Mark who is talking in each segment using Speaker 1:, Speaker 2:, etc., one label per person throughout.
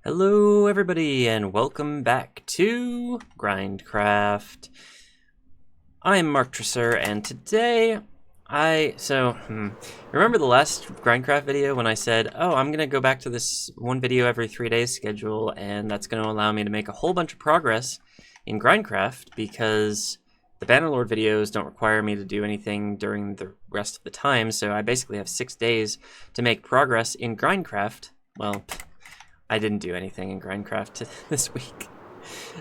Speaker 1: Hello everybody and welcome back to GrindCraft. I'm Mark Tresser and today remember the last GrindCraft video when I said, oh, I'm gonna go back to this one video every 3 days schedule, and that's gonna allow me to make a whole bunch of progress in GrindCraft because the Bannerlord videos don't require me to do anything during the rest of the time, so I basically have 6 days to make progress in GrindCraft. Well, I didn't do anything in GrindCraft this week.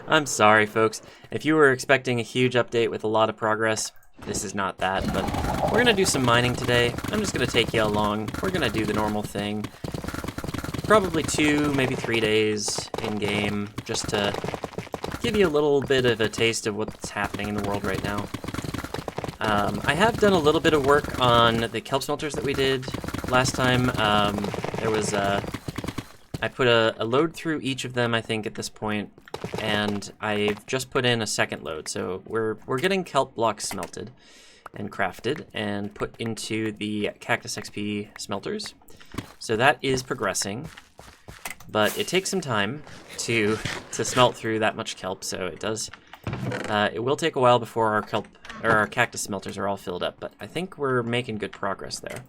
Speaker 1: I'm sorry, folks. If you were expecting a huge update with a lot of progress, this is not that, but we're gonna do some mining today. I'm just gonna take you along. We're gonna do the normal thing. Probably 2, maybe 3 days in-game, just to give you a little bit of a taste of what's happening in the world right now. I have done a little bit of work on the kelp smelters that we did last time. I put a load through each of them, I think, at this point, and I've just put in a second load. So we're getting kelp blocks smelted and crafted and put into the Cactus XP smelters. So that is progressing, but it takes some time to smelt through that much kelp. So it will take a while before our cactus smelters are all filled up. But I think we're making good progress there.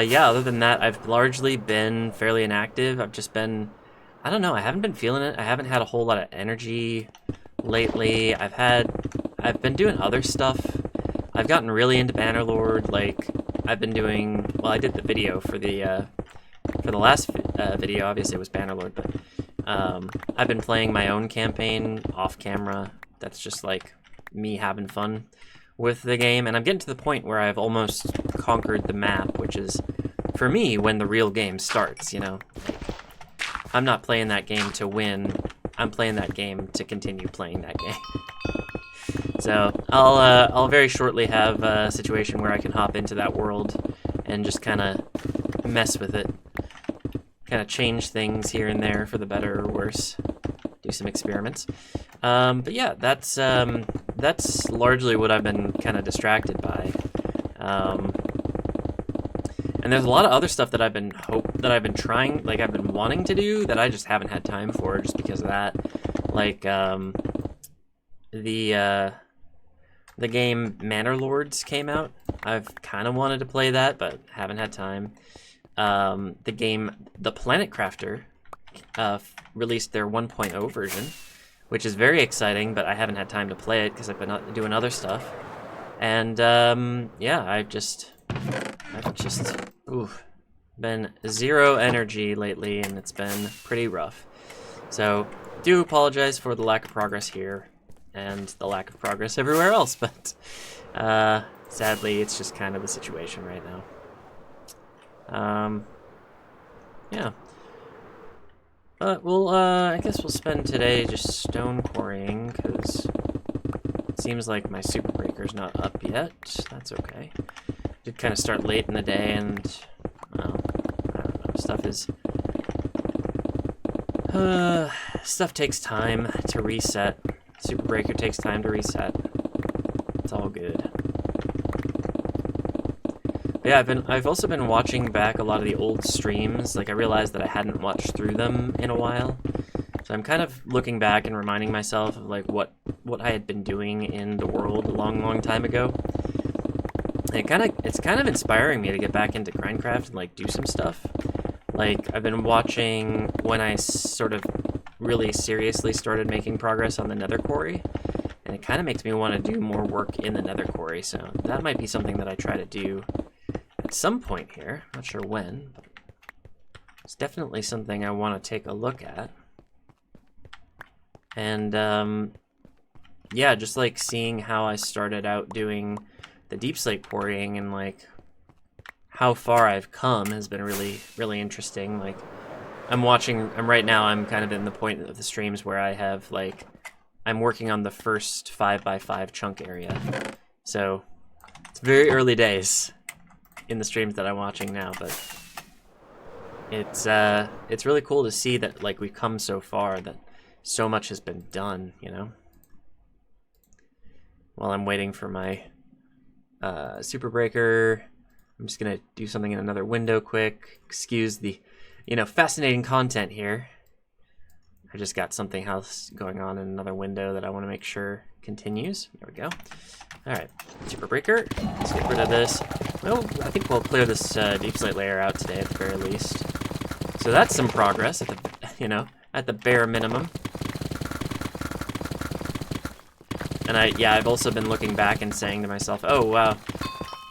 Speaker 1: Yeah, other than that, I've largely been fairly inactive. I've just been, I don't know, I haven't been feeling it. I haven't had a whole lot of energy lately. I've been doing other stuff. I've gotten really into Bannerlord. Like, I've been doing, well, I did the video for the last video, obviously it was Bannerlord, but I've been playing my own campaign off camera. That's just like me having fun with the game, and I'm getting to the point where I've almost conquered the map, which is, for me, when the real game starts, you know? I'm not playing that game to win, I'm playing that game to continue playing that game. So, I'll very shortly have a situation where I can hop into that world and just kind of mess with it. Kind of change things here and there for the better or worse. Do some experiments. But yeah, that's largely what I've been kind of distracted by. And there's a lot of other stuff that I've been trying, like I've been wanting to do that I just haven't had time for just because of that. Like the game Manor Lords came out. I've kind of wanted to play that, but haven't had time. The game The Planet Crafter released their 1.0 version, which is very exciting, but I haven't had time to play it because I've been doing other stuff. And yeah, I've just been zero energy lately, and it's been pretty rough. So do apologize for the lack of progress here and the lack of progress everywhere else, but sadly it's just kind of the situation right now. Yeah. But I guess we'll spend today just stone quarrying, because it seems like my super breaker's not up yet. That's okay. Did kind of start late in the day, and, well, I don't know, stuff takes time to reset. Super breaker takes time to reset. It's all good. Yeah, I've also been watching back a lot of the old streams. Like, I realized that I hadn't watched through them in a while. So I'm kind of looking back and reminding myself of like what I had been doing in the world a long time ago. And it's kind of inspiring me to get back into GrindCraft and like do some stuff. Like, I've been watching when I sort of really seriously started making progress on the Nether Quarry, and it kind of makes me want to do more work in the Nether Quarry. So that might be something that I try to do at some point here. Not sure when, but it's definitely something I want to take a look at. And yeah, just like seeing how I started out doing the deep slate quarrying and like how far I've come has been really interesting. Like, right now I'm kind of in the point of the streams where I have like, I'm working on the first 5x5 chunk area. So it's very early days in the streams that I'm watching now, but it's really cool to see that like we've come so far, that so much has been done, you know? While I'm waiting for my super breaker, I'm just gonna do something in another window quick. Excuse the, fascinating content here. I just got something else going on in another window that I want to make sure continues. There we go. All right, super breaker. Let's get rid of this. Well, I think we'll clear this deep slate layer out today at the very least. So that's some progress at the, at the bare minimum. And I've also been looking back and saying to myself, oh wow,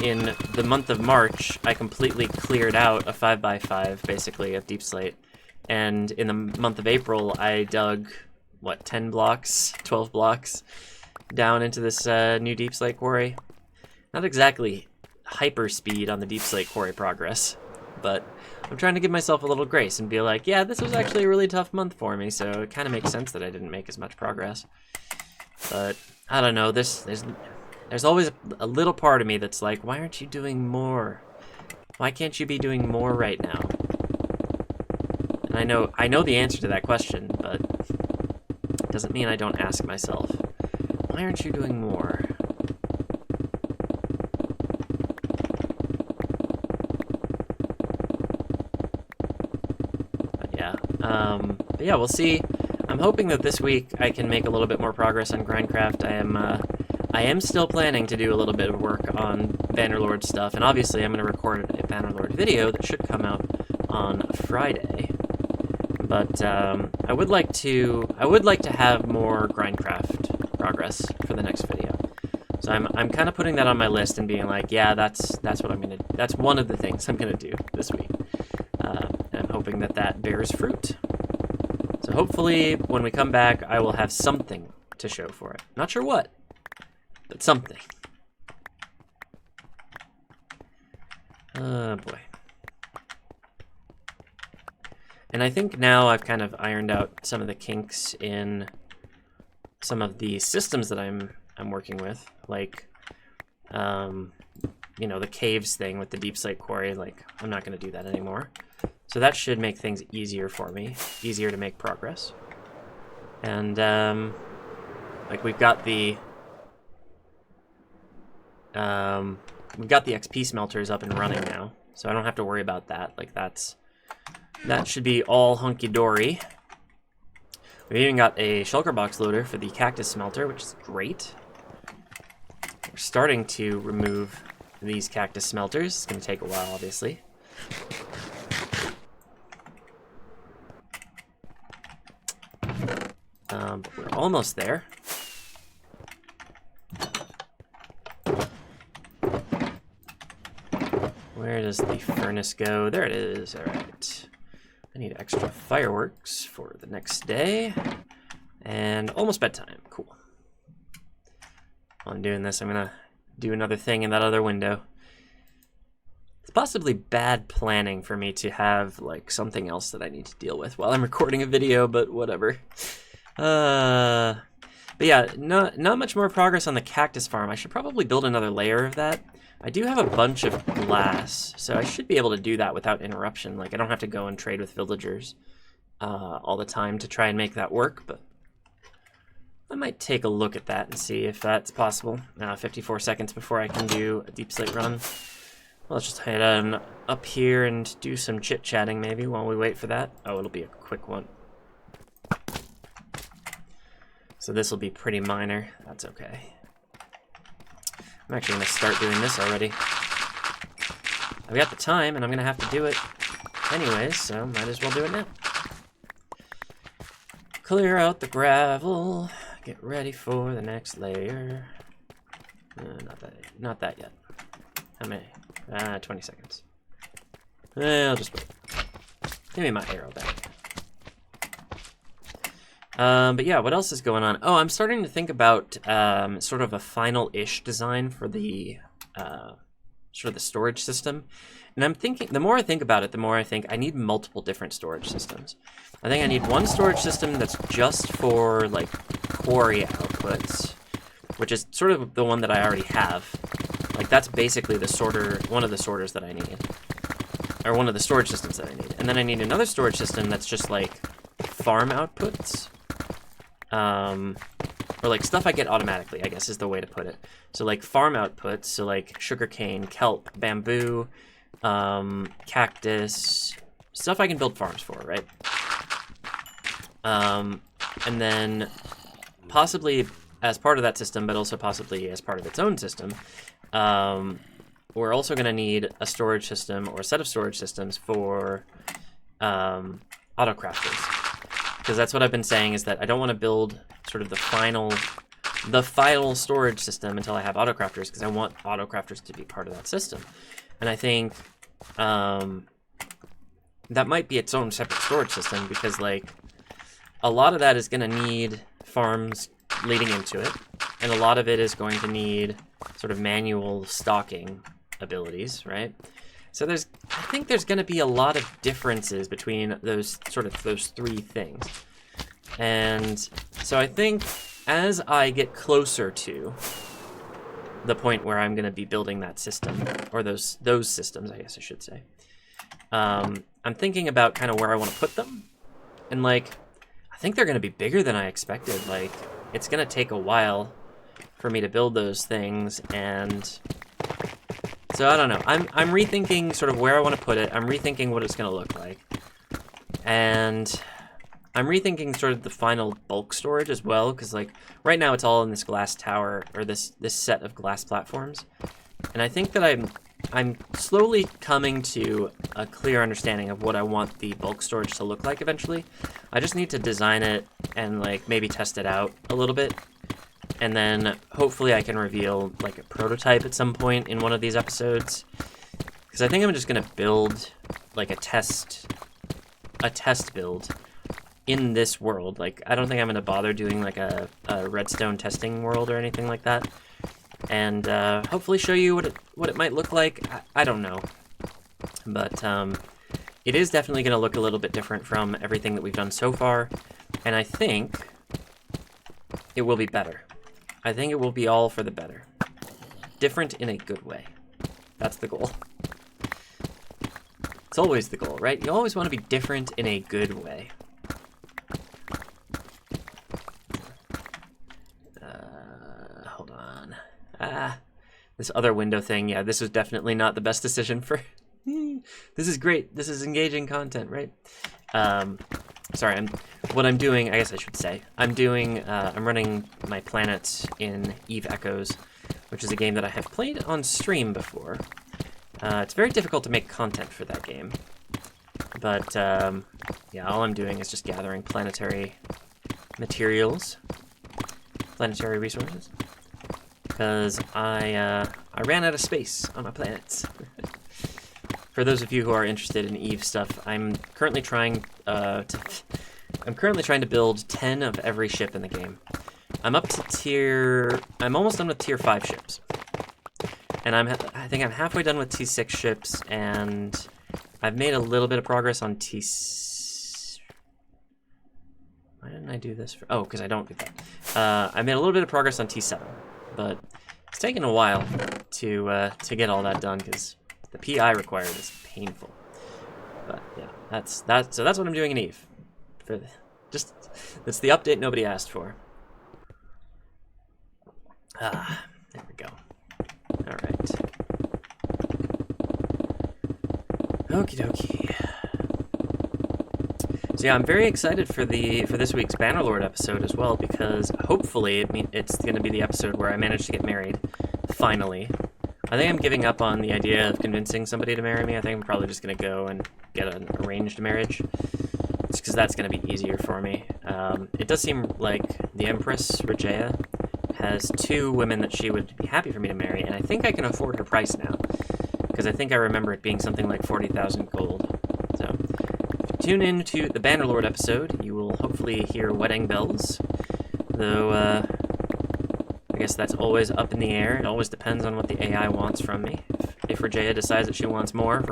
Speaker 1: in the month of March, I completely cleared out a 5x5 basically of deep slate. And in the month of April, I dug, 10 blocks, 12 blocks down into this new deep slate quarry. Not exactly hyper speed on the deep slate quarry progress, but I'm trying to give myself a little grace and be like, yeah, this was actually a really tough month for me, so it kind of makes sense that I didn't make as much progress. But I don't know, there's always a little part of me that's like, why aren't you doing more? Why can't you be doing more right now? And I know the answer to that question, but it doesn't mean I don't ask myself, why aren't you doing more? But yeah, we'll see. I'm hoping that this week I can make a little bit more progress on GrindCraft. I am still planning to do a little bit of work on Bannerlord stuff, and obviously I'm going to record a Bannerlord video that should come out on Friday. But I would like to have more GrindCraft progress for the next video. So I'm kind of putting that on my list and being like, yeah, that's what I'm gonna. That's one of the things I'm gonna do this week. And I'm hoping that bears fruit. So hopefully when we come back, I will have something to show for it. Not sure what, but something. Oh boy. And I think now I've kind of ironed out some of the kinks in some of the systems that I'm working with, like the caves thing with the deep slate quarry. Like, I'm not going to do that anymore. So that should make things easier for me, easier to make progress. And we've got the XP smelters up and running now, so I don't have to worry about that. Like, that should be all hunky-dory. We've even got a shulker box loader for the cactus smelter, which is great. We're starting to remove these cactus smelters. It's going to take a while, obviously. But we're almost there. Where does the furnace go? There it is. All right. I need extra fireworks for the next day. And almost bedtime. Cool. While I'm doing this, I'm going to do another thing in that other window. It's possibly bad planning for me to have like something else that I need to deal with while I'm recording a video, but whatever. But yeah, not much more progress on the cactus farm. I should probably build another layer of that. I do have a bunch of glass, so I should be able to do that without interruption. Like, I don't have to go and trade with villagers all the time to try and make that work, but I might take a look at that and see if that's possible. 54 seconds before I can do a deep slate run. Well, let's just head on up here and do some chit-chatting maybe while we wait for that. Oh, it'll be a quick one. So this will be pretty minor. That's okay. I'm actually going to start doing this already. I've got the time, and I'm going to have to do it anyways, so might as well do it now. Clear out the gravel. Get ready for the next layer. Not that yet. How many? 20 seconds. I'll just wait. Give me my arrow back. But yeah, what else is going on? Oh, I'm starting to think about sort of a final-ish design for the sort of the storage system. And I'm thinking, the more I think about it, the more I think I need multiple different storage systems. I think I need one storage system that's just for like quarry outputs, which is sort of the one that I already have. Like, that's basically the sorter, one of the sorters that I need, or one of the storage systems that I need. And then I need another storage system that's just like farm outputs. or like stuff I get automatically, I guess is the way to put it. So like farm outputs, so like sugarcane, kelp, bamboo, cactus, stuff I can build farms for, right? And then possibly as part of that system, but also possibly as part of its own system, we're also going to need a storage system or a set of storage systems for autocrafters. Because that's what I've been saying, is that I don't want to build sort of the final storage system until I have autocrafters, because I want autocrafters to be part of that system. And I think that might be its own separate storage system, because like a lot of that is going to need farms leading into it, and a lot of it is going to need sort of manual stocking abilities, right? So I think there's going to be a lot of differences between those three things. And so I think as I get closer to the point where I'm going to be building that system, or those systems, I guess I should say, I'm thinking about kind of where I want to put them. And like, I think they're going to be bigger than I expected. Like, it's going to take a while for me to build those things, and so I don't know. I'm rethinking sort of where I want to put it. I'm rethinking what it's going to look like. And I'm rethinking sort of the final bulk storage as well, because like right now it's all in this glass tower, or this set of glass platforms. And I think that I'm slowly coming to a clear understanding of what I want the bulk storage to look like eventually. I just need to design it and like maybe test it out a little bit. And then hopefully I can reveal like a prototype at some point in one of these episodes. Because I think I'm just going to build like a test build in this world. Like, I don't think I'm going to bother doing like a redstone testing world or anything like that. And hopefully show you what it might look like. I don't know. But it is definitely going to look a little bit different from everything that we've done so far. And I think it will be better. I think it will be all for the better. Different in a good way. That's the goal. It's always the goal, right? You always want to be different in a good way. Hold on. This other window thing, yeah, this was definitely not the best decision for... This is great. This is engaging content, right? Sorry, what I'm doing, I guess I should say, I'm running my planets in Eve Echoes, which is a game that I have played on stream before. It's very difficult to make content for that game. But, yeah, all I'm doing is just gathering planetary materials, planetary resources, because I ran out of space on my planets. For those of you who are interested in Eve stuff, I'm currently trying to build 10 of every ship in the game. I'm almost done with tier 5 ships. And I think I'm halfway done with T6 ships, and I've made a little bit of progress on Why didn't I do this? Oh, because I don't do that. I made a little bit of progress on T7, but it's taken a while to get all that done, because the PI required is painful. But yeah, that's what I'm doing in Eve. That's the update nobody asked for. There we go. All right. Okie dokie. So yeah, I'm very excited for this week's Bannerlord episode as well, because hopefully it's going to be the episode where I manage to get married, finally. I think I'm giving up on the idea of convincing somebody to marry me. I think I'm probably just going to go and get an arranged marriage, just because that's going to be easier for me. It does seem like the Empress, Regea, has 2 women that she would be happy for me to marry, and I think I can afford her price now, because I think I remember it being something like 40,000 gold. So, tune in to the Bannerlord episode. You will hopefully hear wedding bells, though I guess that's always up in the air. It always depends on what the AI wants from me. If Regea decides that she wants more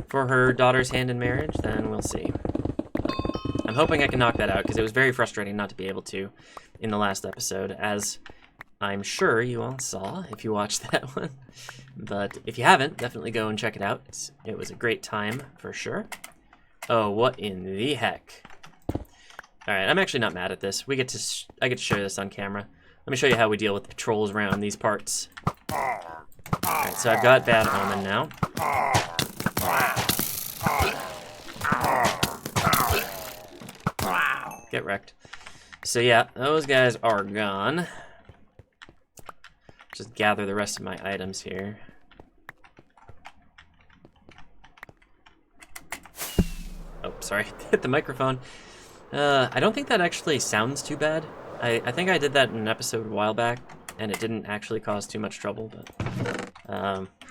Speaker 1: for her daughter's hand in marriage, then we'll see. I'm hoping I can knock that out, because it was very frustrating not to be able to in the last episode, as I'm sure you all saw if you watched that one. But if you haven't, definitely go and check it out. It was a great time, for sure. Oh, what in the heck? All right, I'm actually not mad at this. I get to show this on camera. Let me show you how we deal with patrols around these parts. All right, so I've got Bad Omen now. Get wrecked. So yeah, those guys are gone. Just gather the rest of my items here. Oh, sorry, hit the microphone. I don't think that actually sounds too bad. I think I did that in an episode a while back, and it didn't actually cause too much trouble, but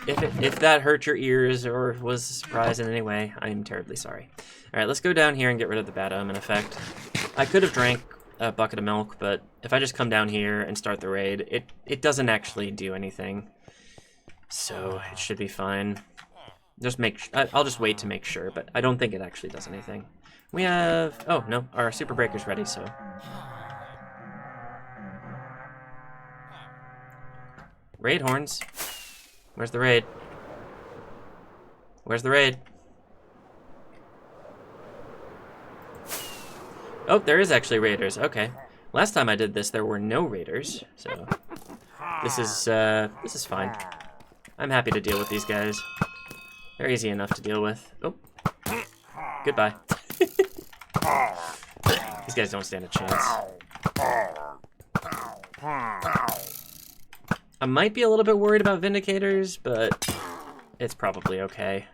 Speaker 1: if that hurt your ears or was a surprise in any way, I'm terribly sorry. All right, let's go down here and get rid of the Bad Omen effect. I could have drank a bucket of milk, but if I just come down here and start the raid, it doesn't actually do anything. So it should be fine. I'll just wait to make sure, but I don't think it actually does anything. We have, oh no, our super breaker's ready, so. Raid horns. Where's the raid? Where's the raid? Oh, there is actually raiders. Okay. Last time I did this, there were no raiders, so this is fine. I'm happy to deal with these guys. They're easy enough to deal with. Oh, goodbye. These guys don't stand a chance. I might be a little bit worried about Vindicators, but it's probably okay.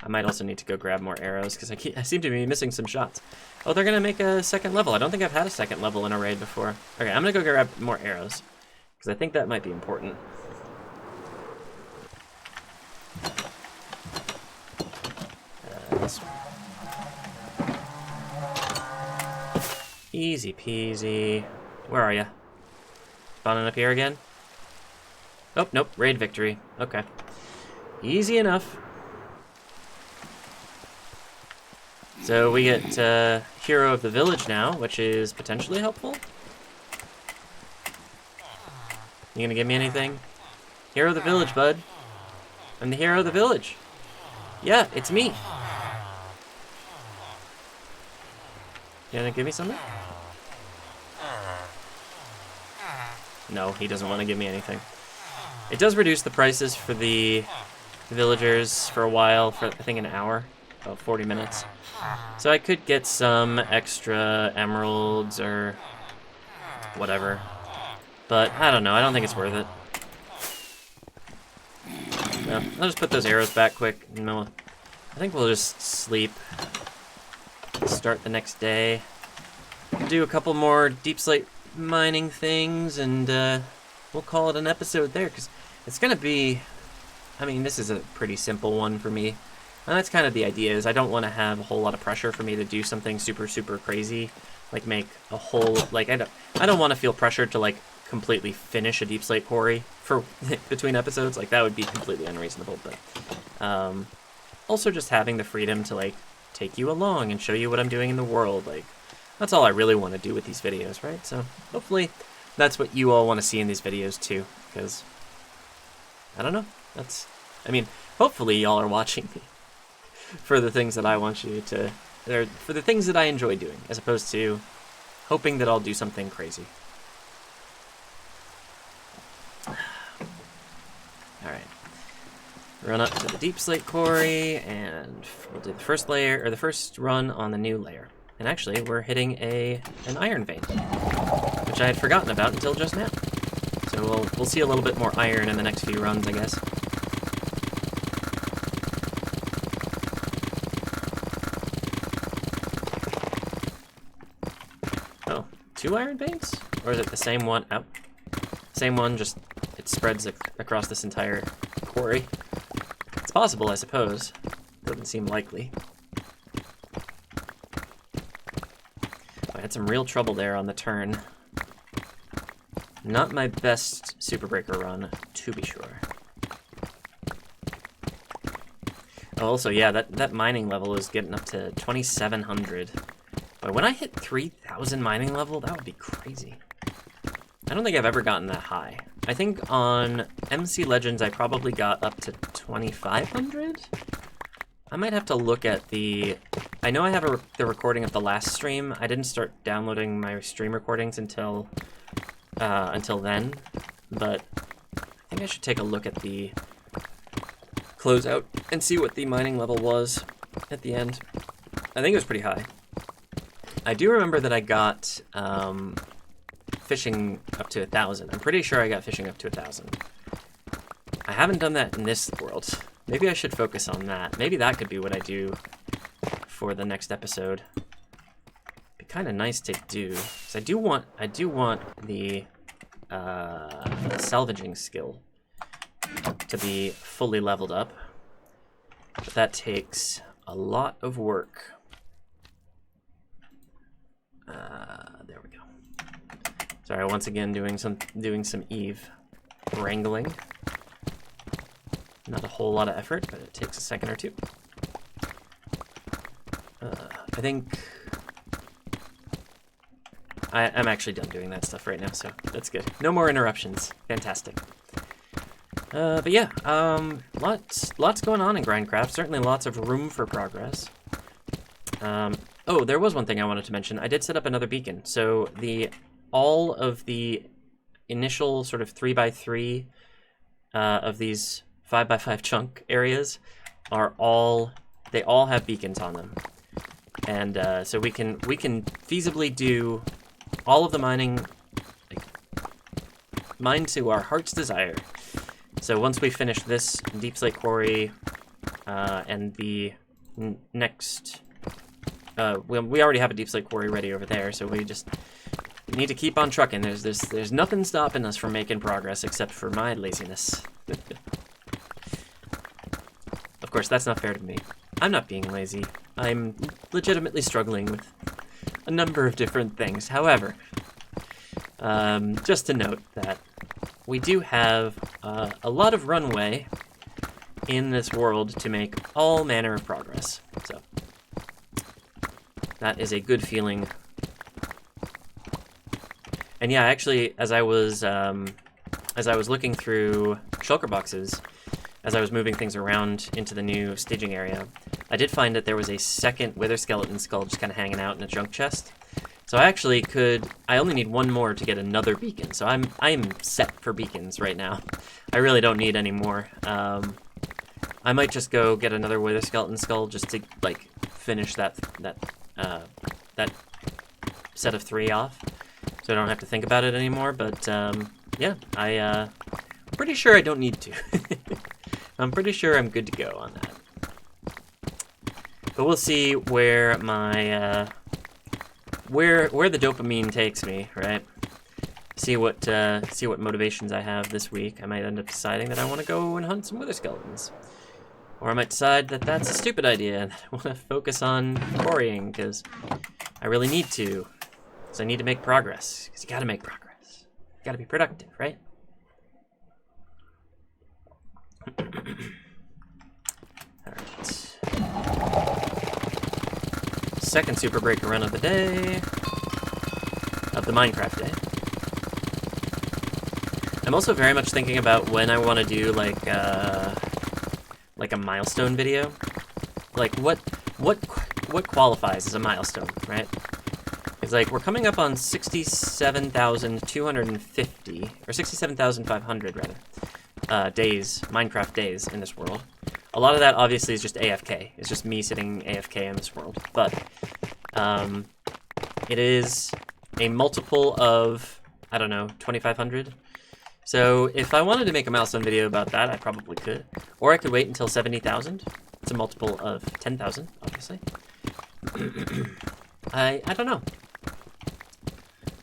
Speaker 1: I might also need to go grab more arrows, because I seem to be missing some shots. Oh, they're going to make a second level. I don't think I've had a second level in a raid before. Okay, I'm going to go grab more arrows, because I think that might be important. Easy peasy. Where are you? Spawning up here again? Oh, nope. Raid victory. Okay. Easy enough. So we get Hero of the Village now, which is potentially helpful. You gonna give me anything? Hero of the Village, bud. I'm the hero of the village. Yeah, it's me. You gonna give me something? No, he doesn't want to give me anything. It does reduce the prices for the villagers for a while, for I think an hour, about 40 minutes. So I could get some extra emeralds or whatever. But I don't know, I don't think it's worth it. No, I'll just put those arrows back quick. No, I think we'll just sleep. Start the next day. Do a couple more deep slate mining things, and we'll call it an episode there, because it's gonna be, I mean, this is a pretty simple one for me, and that's kind of the idea, is I don't want to have a whole lot of pressure for me to do something super crazy, like make a whole, like, I don't want to feel pressured to like completely finish a deep slate quarry for between episodes. Like, that would be completely unreasonable. But also just having the freedom to like take you along and show you what I'm doing in the world, like, that's all I really want to do with these videos, right? So hopefully that's what you all want to see in these videos too, because I don't know, I mean, hopefully y'all are watching me for the things that I want you to, or for the things that I enjoy doing, as opposed to hoping that I'll do something crazy. Alright. Run up to the deep slate quarry, and we'll do the first layer, or the first run on the new layer. And actually, we're hitting an iron vein, which I had forgotten about until just now. So we'll see a little bit more iron in the next few runs, I guess. Oh, 2 iron veins? Or is it the same one? Oh, same one, just it spreads across this entire quarry. It's possible, I suppose. Doesn't seem likely. I had some real trouble there on the turn. Not my best Super Breaker run, to be sure. Oh, also, yeah, that mining level is getting up to 2,700. But when I hit 3,000 mining level, that would be crazy. I don't think I've ever gotten that high. I think on MC Legends, I probably got up to 2,500? I might have to look at the I know I have the recording of the last stream. I didn't start downloading my stream recordings until then, but I think I should take a look at the closeout and see what the mining level was at the end. I think it was pretty high. I do remember that I got fishing up to 1,000. I'm pretty sure I got fishing up to 1,000. I haven't done that in this world. Maybe I should focus on that. Maybe that could be what I do for the next episode. Be kind of nice to do, because I do want the salvaging skill to be fully leveled up, but that takes a lot of work. There we go. Sorry, once again doing some Eve wrangling. Not a whole lot of effort, but it takes a second or two. I think I'm actually done doing that stuff right now, so that's good. No more interruptions. Fantastic. But yeah, lots going on in GrindCraft. Certainly lots of room for progress. Oh, there was one thing I wanted to mention. I did set up another beacon. So all of the initial sort of 3x3 of these 5x5 chunk areas they all have beacons on them. And so we can feasibly do all of the mining, mine to our heart's desire. So once we finish this Deep Slate Quarry and the next, we already have a Deep Slate Quarry ready over there, so we just need to keep on trucking. There's nothing stopping us from making progress except for my laziness. Of course, that's not fair to me. I'm not being lazy. I'm legitimately struggling with a number of different things. However, just to note that we do have a lot of runway in this world to make all manner of progress. So that is a good feeling. And yeah, actually, as I was looking through shulker boxes, as I was moving things around into the new staging area, I did find that there was a second wither skeleton skull just kind of hanging out in a junk chest. So I only need one more to get another beacon. So I'm set for beacons right now. I really don't need any more. I might just go get another wither skeleton skull just to like finish that set of 3 off, so I don't have to think about it anymore. But yeah, I'm pretty sure I don't need to. I'm pretty sure I'm good to go on that. But we'll see where my where the dopamine takes me, right? See what motivations I have this week. I might end up deciding that I want to go and hunt some wither skeletons, or I might decide that that's a stupid idea and I want to focus on quarrying because I really need to, because I need to make progress. Because you got to make progress. You got to be productive, right? Alright. Second super breaker run of the day. Of the Minecraft day. I'm also very much thinking about when I want to do like a milestone video. Like what qualifies as a milestone, right? It's like we're coming up on 67,250 or 67,500 rather. Days, Minecraft days in this world. A lot of that obviously is just AFK. It's just me sitting AFK in this world. But it is a multiple of, I don't know, 2,500. So if I wanted to make a milestone video about that, I probably could. Or I could wait until 70,000. It's a multiple of 10,000, obviously. I don't know.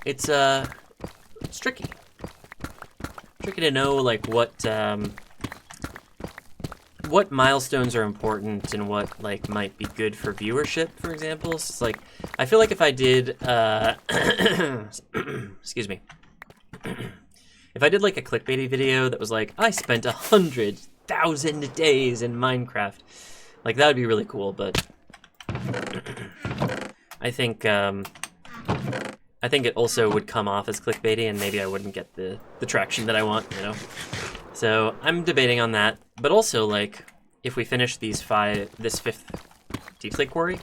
Speaker 1: It's tricky. Tricky to know like what milestones are important and what like might be good for viewership, for example. It's like I feel like if I did excuse me. If I did like a clickbaity video that was like, I spent 100,000 days in Minecraft, like that would be really cool, but I think it also would come off as clickbaity and maybe I wouldn't get the traction that I want, you know? So I'm debating on that, but also like if we finish this 5th Deep Slate Quarry,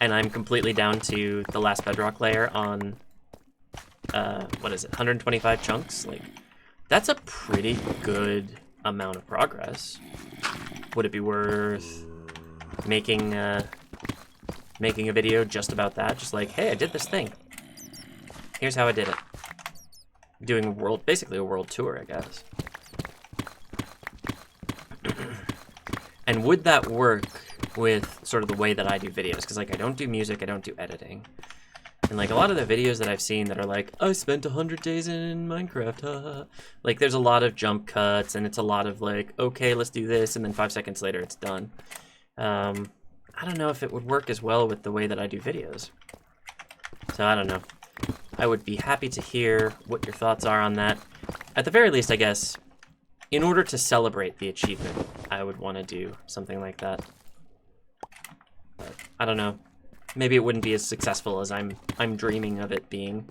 Speaker 1: and I'm completely down to the last bedrock layer on, what is it, 125 chunks? Like, that's a pretty good amount of progress. Would it be worth making a video just about that? Just like, hey, I did this thing. Here's how I did it. Doing basically a world tour, I guess. And would that work with sort of the way that I do videos? Because, like, I don't do music, I don't do editing. And, like, a lot of the videos that I've seen that are like, I spent 100 days in Minecraft, like, there's a lot of jump cuts, and it's a lot of, like, okay, let's do this, and then 5 seconds later it's done. I don't know if it would work as well with the way that I do videos. So, I don't know. I would be happy to hear what your thoughts are on that. At the very least, I guess, in order to celebrate the achievement, I would want to do something like that. But I don't know. Maybe it wouldn't be as successful as I'm dreaming of it being.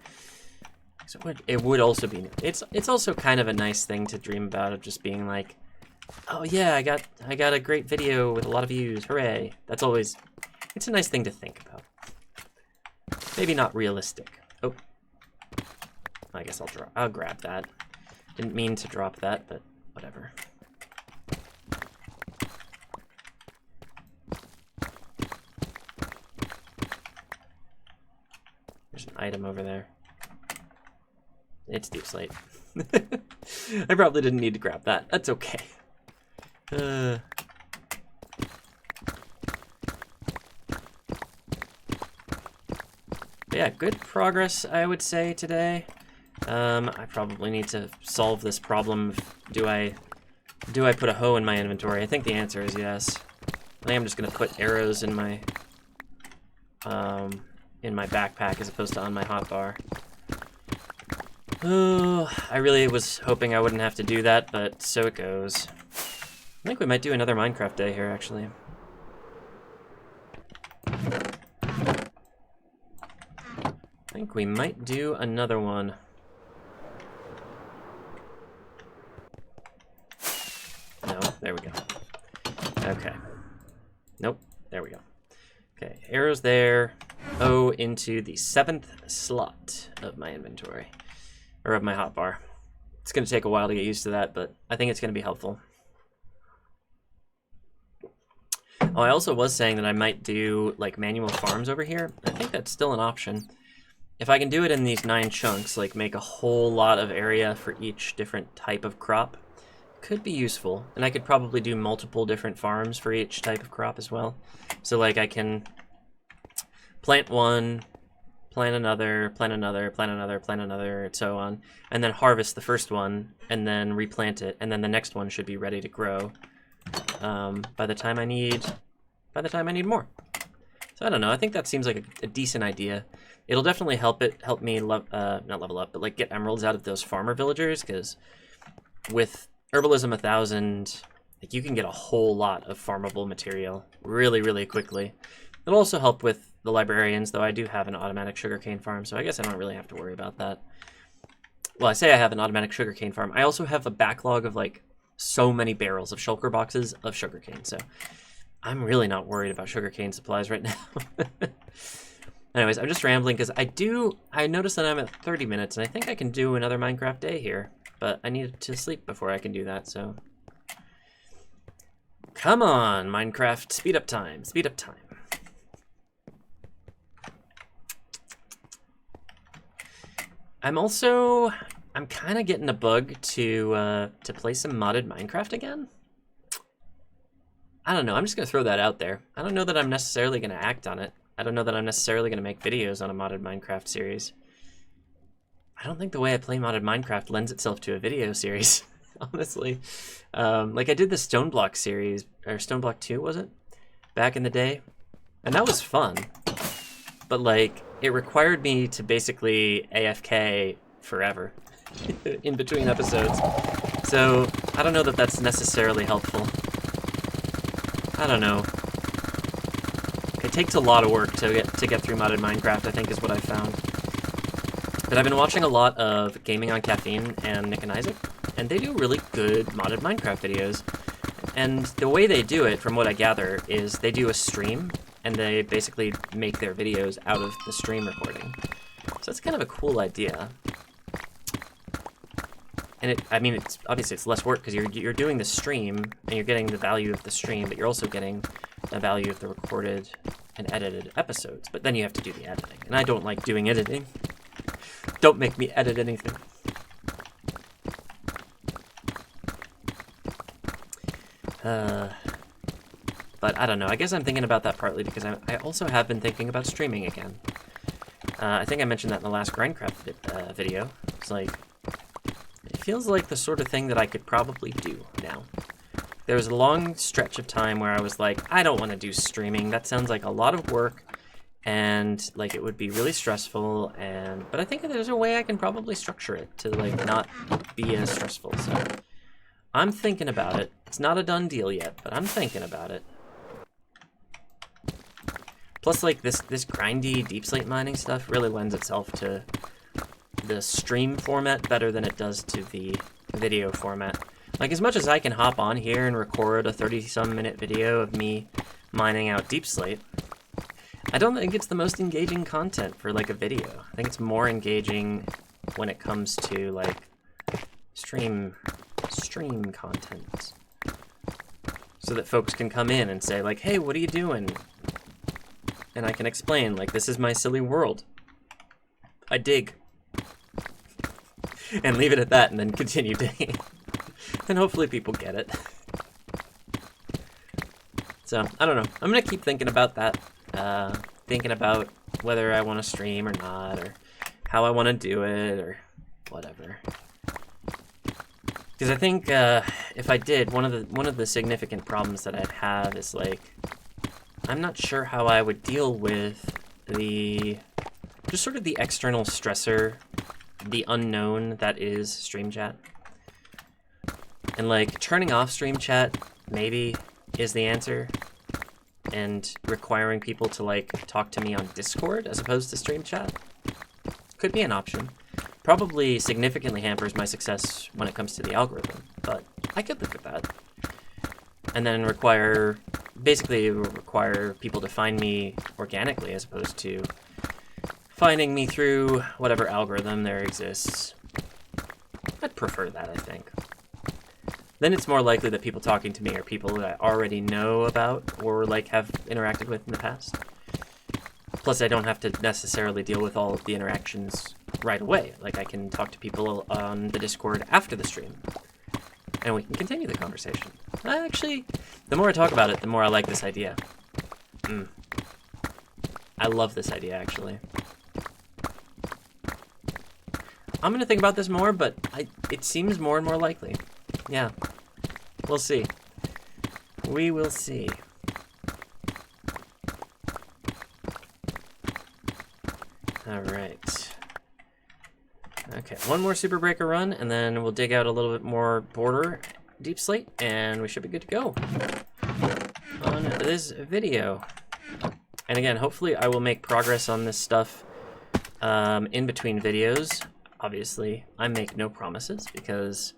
Speaker 1: So it would also be. It's also kind of a nice thing to dream about, of just being like, oh yeah, I got a great video with a lot of views, hooray! That's always, it's a nice thing to think about. Maybe not realistic. Oh, I guess I'll grab that. Didn't mean to drop that, but whatever. There's an item over there. It's deep slate. I probably didn't need to grab that. That's okay. But yeah, good progress, I would say, today. I probably need to solve this problem of do I put a hoe in my inventory? I think the answer is yes. I think I'm just gonna put arrows in my backpack as opposed to on my hotbar. Oh, I really was hoping I wouldn't have to do that, but so it goes. I think we might do another Minecraft day here, actually. I think we might do another one. No, there we go. Okay. Nope, there we go. Okay, arrows there. O into the 7th slot of my inventory, or of my hotbar. It's gonna take a while to get used to that, but I think it's gonna be helpful. Oh, I also was saying that I might do like manual farms over here. I think that's still an option. If I can do it in these 9 chunks, like make a whole lot of area for each different type of crop, could be useful. And I could probably do multiple different farms for each type of crop as well. So like I can plant one, plant another, plant another, plant another, plant another, and so on, and then harvest the first one, and then replant it, and then the next one should be ready to grow by the time I need more. So I don't know. I think that seems like a decent idea. It'll definitely help me not level up, but like get emeralds out of those farmer villagers, because with Herbalism 1000, like you can get a whole lot of farmable material really, really quickly. It'll also help with the librarians, though I do have an automatic sugarcane farm, so I guess I don't really have to worry about that. Well, I say I have an automatic sugarcane farm. I also have a backlog of like so many barrels of shulker boxes of sugarcane, so I'm really not worried about sugarcane supplies right now. Anyways, I'm just rambling because I noticed that I'm at 30 minutes, and I think I can do another Minecraft day here, but I need to sleep before I can do that, so. Come on, Minecraft, speed up time, speed up time. I'm kind of getting a bug to play some modded Minecraft again. I don't know, I'm just gonna throw that out there. I don't know that I'm necessarily gonna act on it. I don't know that I'm necessarily gonna make videos on a modded Minecraft series. I don't think the way I play modded Minecraft lends itself to a video series, honestly. Like I did the Stoneblock series, or Stoneblock 2, was it? Back in the day. And that was fun. But like, it required me to basically AFK forever in between episodes. So I don't know that that's necessarily helpful. I don't know. It takes a lot of work to get through modded Minecraft, I think is what I found. But I've been watching a lot of Gaming on Caffeine and Nick and Isaac, and they do really good modded Minecraft videos. And the way they do it, from what I gather, is they do a stream and they basically make their videos out of the stream recording. So that's kind of a cool idea. And I mean, it's obviously it's less work because you're doing the stream and you're getting the value of the stream, but you're also getting the value of the recorded and edited episodes. But then you have to do the editing, and I don't like doing editing. Don't make me edit anything. But I don't know. I guess I'm thinking about that partly because I also have been thinking about streaming again. I think I mentioned that in the last GrindCraft video. It's like, it feels like the sort of thing that I could probably do now. There was a long stretch of time where I was like, I don't want to do streaming. That sounds like a lot of work, and like it would be really stressful. But I think there's a way I can probably structure it to like not be as stressful. So I'm thinking about it. It's not a done deal yet, but I'm thinking about it. Plus, like, this grindy deep slate mining stuff really lends itself to the stream format better than it does to the video format. Like, as much as I can hop on here and record a 30-some minute video of me mining out deep slate, I don't think it's the most engaging content for, like, a video. I think it's more engaging when it comes to, like, stream content. So that folks can come in and say, like, hey, what are you doing? And I can explain, like, this is my silly world. I dig. And leave it at that, and then continue digging. And hopefully people get it. So, I don't know. I'm gonna keep thinking about that. Thinking about whether I want to stream or not, or how I want to do it, or whatever. Because I think if I did, one of the significant problems that I'd have is, like, I'm not sure how I would deal with just sort of the external stressor, the unknown that is stream chat. And like turning off stream chat maybe is the answer, and requiring people to like talk to me on Discord as opposed to stream chat could be an option. Probably significantly hampers my success when it comes to the algorithm, but I could look at that. And then basically require people to find me organically as opposed to finding me through whatever algorithm there exists. I'd prefer that, I think. Then it's more likely that people talking to me are people that I already know about or like have interacted with in the past. Plus I don't have to necessarily deal with all of the interactions right away. Like I can talk to people on the Discord after the stream, and we can continue the conversation. Actually, the more I talk about it, the more I like this idea. I love this idea, actually. I'm gonna think about this more, but it seems more and more likely. Yeah, we'll see. We will see. All right. Okay, one more Super Breaker run, and then we'll dig out a little bit more border deep slate, and we should be good to go on this video. And again, hopefully I will make progress on this stuff in between videos. Obviously, I make no promises because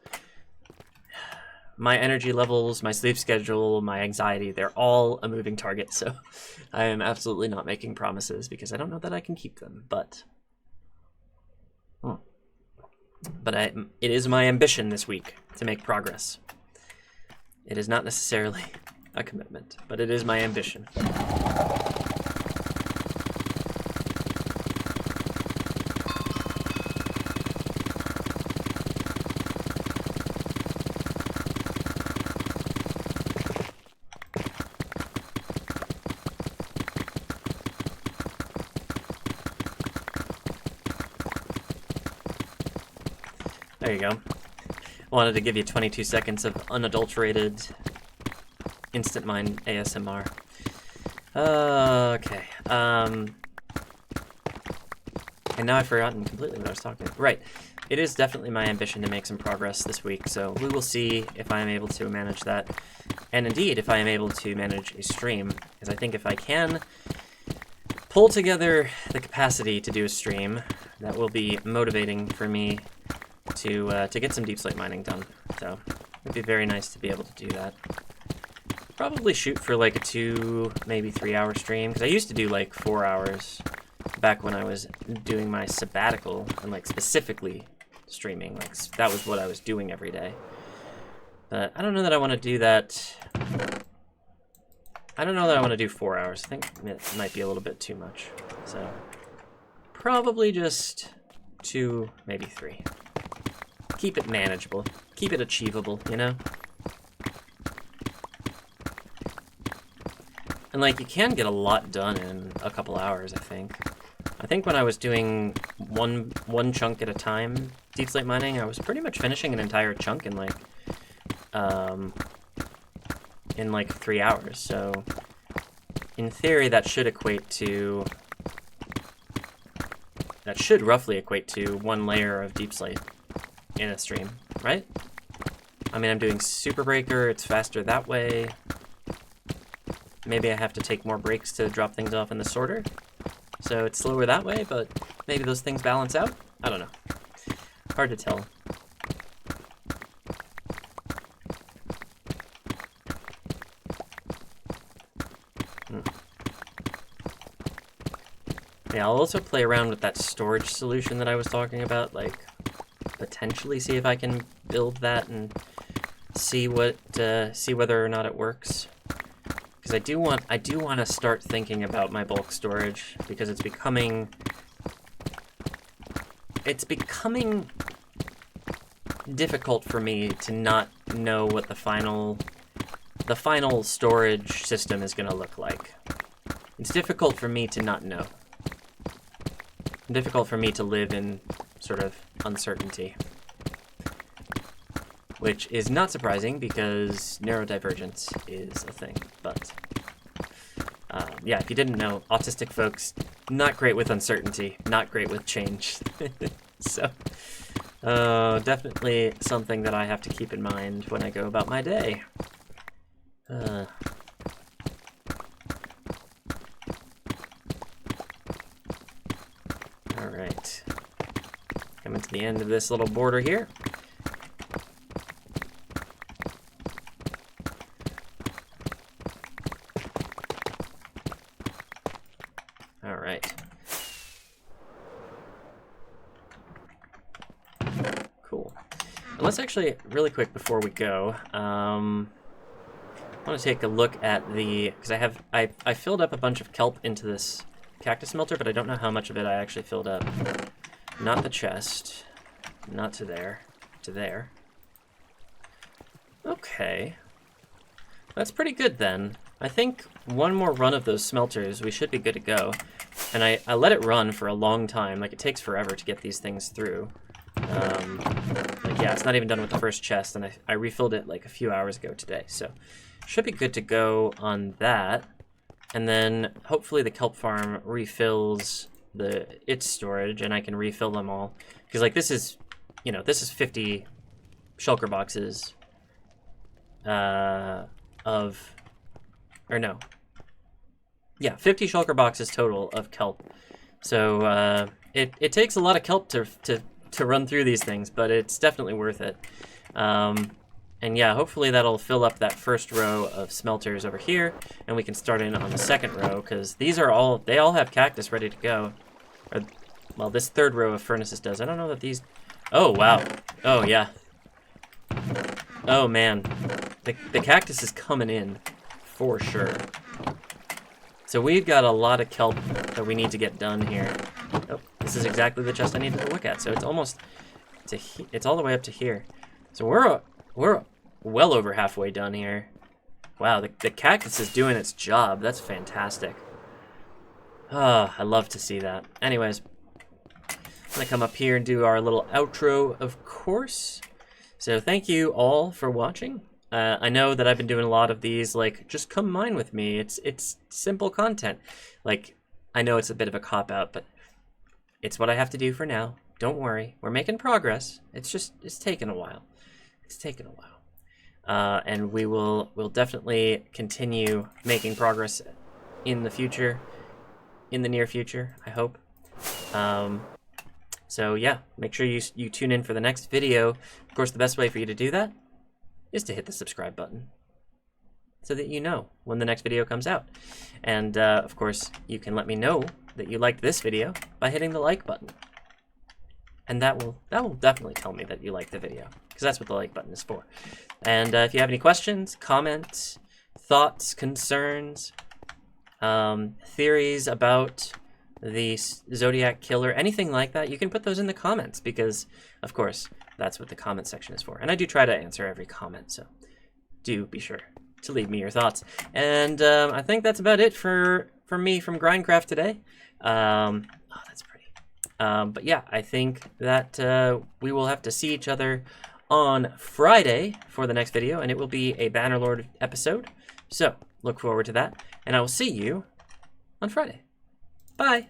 Speaker 1: my energy levels, my sleep schedule, my anxiety, they're all a moving target. So I am absolutely not making promises because I don't know that I can keep them. But it is my ambition this week to make progress. It is not necessarily a commitment, but it is my ambition. There you go. Wanted to give you 22 seconds of unadulterated instant mine ASMR. Okay. And now I've forgotten completely what I was talking about. Right. It is definitely my ambition to make some progress this week, so we will see if I am able to manage that. And indeed, if I am able to manage a stream, because I think if I can pull together the capacity to do a stream, that will be motivating for me to get some deep slate mining done. So it'd be very nice to be able to do that. probably shoot for like a 2, maybe 3 hour stream, because I used to do like 4 hours back when I was doing my sabbatical and like specifically streaming. Like that was what I was doing every day. But I don't know that I want to do that. I don't know that I want to do 4 hours. I think it might be a little bit too much. So probably just 2, maybe 3. Keep it manageable. Keep it achievable, you know? And like, you can get a lot done in a couple hours, I think. I think when I was doing one chunk at a time, deep slate mining, I was pretty much finishing an entire chunk in like 3 hours. So in theory, that should roughly equate to 1 layer of deep slate in a stream, right? I mean, I'm doing super breaker, it's faster that way. Maybe I have to take more breaks to drop things off in the sorter, so it's slower that way, but maybe those things balance out? I don't know. Hard to tell. Yeah, I'll also play around with that storage solution that I was talking about, like potentially see if I can build that and see whether or not it works. Because I do want to start thinking about my bulk storage, because it's becoming difficult for me to not know what the final storage system is going to look like. It's difficult for me to not know. Difficult for me to live in sort of uncertainty. Which is not surprising, because neurodivergence is a thing. But yeah, if you didn't know, autistic folks, not great with uncertainty, not great with change. So definitely something that I have to keep in mind when I go about my day. All right, coming to the end of this little border here. All right. Cool. And let's actually, really quick before we go, I want to take a look at because I filled up a bunch of kelp into this cactus smelter, but I don't know how much of it I actually filled up. Not the chest, not to there, to there. Okay. That's pretty good then. I think one more run of those smelters, we should be good to go. And I let it run for a long time. Like, it takes forever to get these things through. Like, yeah, it's not even done with the first chest, and I refilled it like a few hours ago today. So, should be good to go on that. And then, hopefully the kelp farm refills its storage, and I can refill them all. Because, like, this is, you know, this is 50 shulker boxes or no. Yeah, 50 shulker boxes total of kelp. So it takes a lot of kelp to run through these things, but it's definitely worth it. And yeah, hopefully that'll fill up that first row of smelters over here, and we can start in on the second row, because they all have cactus ready to go. Or, well, this third row of furnaces does. I don't know that these... Oh, wow. Oh, yeah. Oh, man. The cactus is coming in, for sure. So we've got a lot of kelp that we need to get done here. Oh, this is exactly the chest I needed to look at. So it's almost it's all the way up to here. So we're well over halfway done here. Wow, the cactus is doing its job. That's fantastic. Ah, I love to see that. Anyways, I'm gonna come up here and do our little outro, of course. So thank you all for watching. I know that I've been doing a lot of these, like, just come mine with me. It's simple content. Like, I know it's a bit of a cop-out, but it's what I have to do for now. Don't worry. We're making progress. It's taken a while. It's taken a while. And we'll definitely continue making progress in the future, in the near future, I hope. So yeah, make sure you tune in for the next video. Of course, the best way for you to do that is to hit the subscribe button. so that you know when the next video comes out. And of course, you can let me know that you liked this video by hitting the like button. And that will definitely tell me that you liked the video, because that's what the like button is for. And if you have any questions, comments, thoughts, concerns, theories about the Zodiac Killer, anything like that, you can put those in the comments, because, of course, that's what the comment section is for. And I do try to answer every comment, so do be sure to leave me your thoughts. And I think that's about it for me from GrindCraft today. Oh, that's pretty. But yeah, I think that we will have to see each other on Friday for the next video, and it will be a Bannerlord episode. So look forward to that, and I will see you on Friday. Bye.